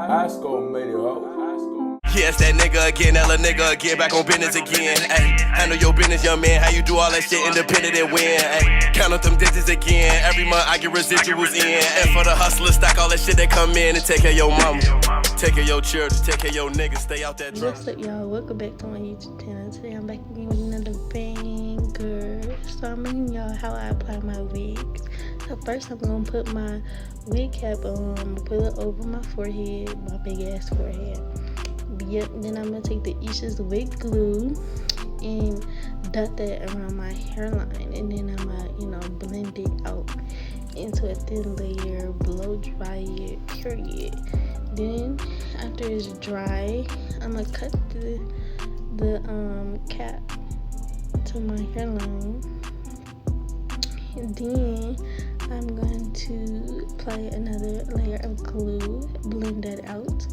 YoungAsko made it, ho. Yes, that nigga again, hella nigga again, back on business again. Ay, handle your business, young man. How you do all that shit independent and win? Ay, count up them digits again. Every month I get residuals in. And for the hustlers, stack all that shit that come in and take care of your mama, take care of your children, take care of your niggas. Stay out that drunk. What's up, y'all? Welcome back to my YouTube channel. Today I'm back again with another banger. So I'm bringing y'all how I apply my wigs. So first I'm gonna put my wig cap on, put it over my forehead, my big ass forehead. Yep, then I'm gonna take the Isha's wig glue and dot that around my hairline, and then I'm gonna, blend it out into a thin layer, blow dry it, period. Then after it's dry, I'm gonna cut the cap to my hairline, and then I'm going to apply another layer of glue, blend that out.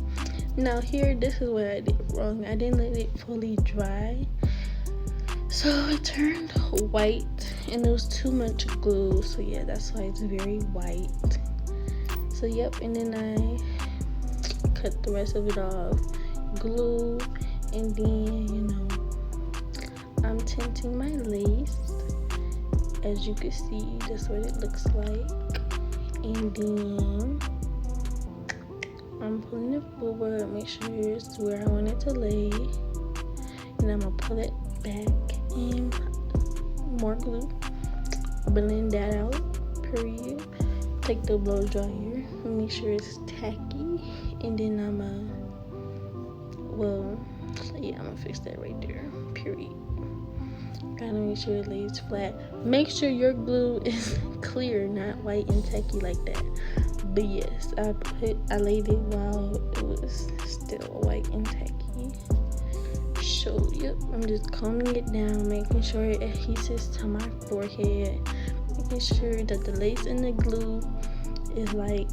Now here, this is what I did wrong. I didn't let it fully dry, so it turned white and there was too much glue. So yeah, that's why it's very white. So yep, and then I cut the rest of it off, glue, and then I'm tinting my lace. As you can see, that's what it looks like. And then I'm pulling it forward, make sure it's where I want it to lay, and I'm gonna pull it back and more glue, blend that out, period. Take the blow dryer, make sure it's tacky, and then I'm gonna fix that right there, period. Gotta make sure it lays flat. Make sure your glue is clear, not white and tacky like that. But yes, I laid it while it was still white and tacky. So yep, I'm just combing it down, making sure it adheses to my forehead, making sure that the lace and the glue is like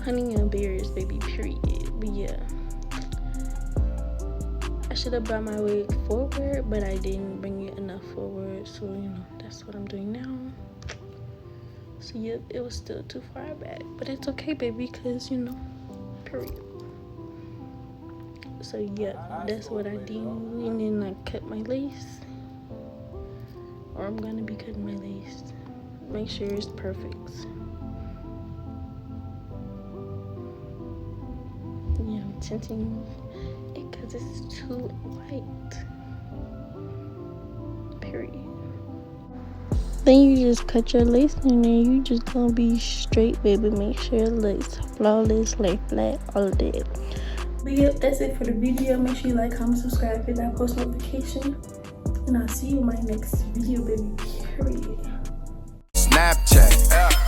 honey and berries, baby, period. But yeah, I should have brought my wig forward, but I didn't bring it enough forward, so that's what I'm doing now. So yep, it was still too far back, but it's okay, baby, because period. So yeah, that's what I do. And then I cut my lace, or I'm gonna be cutting my lace. Make sure it's perfect. Yeah, I'm tinting it because it's too white, period. Then you just cut your lace, and then you just gonna be straight, baby. Make sure it looks flawless, lay flat, all of that. But yeah, that's it for the video. Make sure you like, comment, subscribe, hit that post notification, and I'll see you in my next video, baby, period. Snapchat.